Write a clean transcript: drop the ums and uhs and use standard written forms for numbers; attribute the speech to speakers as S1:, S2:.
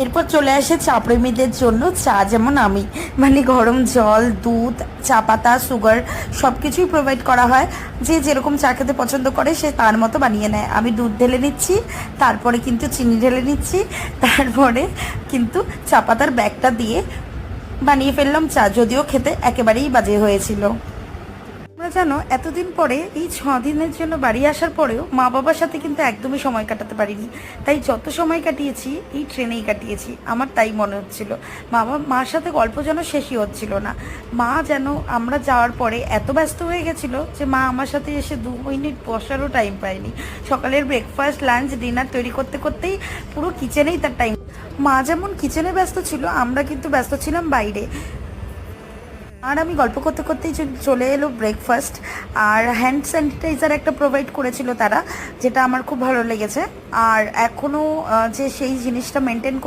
S1: এরপর চলে আসে চা প্রেমীদের জন্য চা, যেমন আমি, মানে গরম জল, দুধ, চা পাতা, সুগার সব কিছুই প্রোভাইড করা হয়। যে যেরকম চা খেতে পছন্দ করে সে তার মতো বানিয়ে নেয়। আমি দুধ ঢেলে নিচ্ছি, তারপরে কিন্তু চিনি ঢেলে নিচ্ছি, তারপরে কিন্তু চা পাতার ব্যাগটা দিয়ে বানিয়ে ফেললাম চা, যদিও খেতে একেবারেই বাজে হয়েছিল। তোমরা জানো, এতদিন পরে এই 6 দিনের জন্য বাড়ি আসার পরেও মা বাবার সাথে কিন্তু একদমই সময় কাটাতে পারিনি। তাই যত সময় কাটিয়েছি এই ট্রেনেই কাটিয়েছি, আমার তাই মনে হচ্ছিল। মার সাথে গল্প যেন শেষই হচ্ছিল না। মা যেন আমরা যাওয়ার পরে এত ব্যস্ত হয়ে গেছিলো যে মা আমার সাথে এসে 2 মিনিট বসারও টাইম পায়নি। সকালের ব্রেকফাস্ট, লাঞ্চ, ডিনার তৈরি করতে করতেই পুরো কিচেনেই তার টাইম। মা যেমন কিচেনে ব্যস্ত ছিল, আমরা কিন্তু ব্যস্ত ছিলাম বাইরে। আর আমি গল্প করতে করতেই চলে এলো ব্রেকফাস্ট। আর হ্যান্ড স্যানিটাইজার একটা প্রোভাইড করেছিল তারা, যেটা আমার খুব ভালো লেগেছে। আর এখনও যে সেই জিনিসটা মেনটেন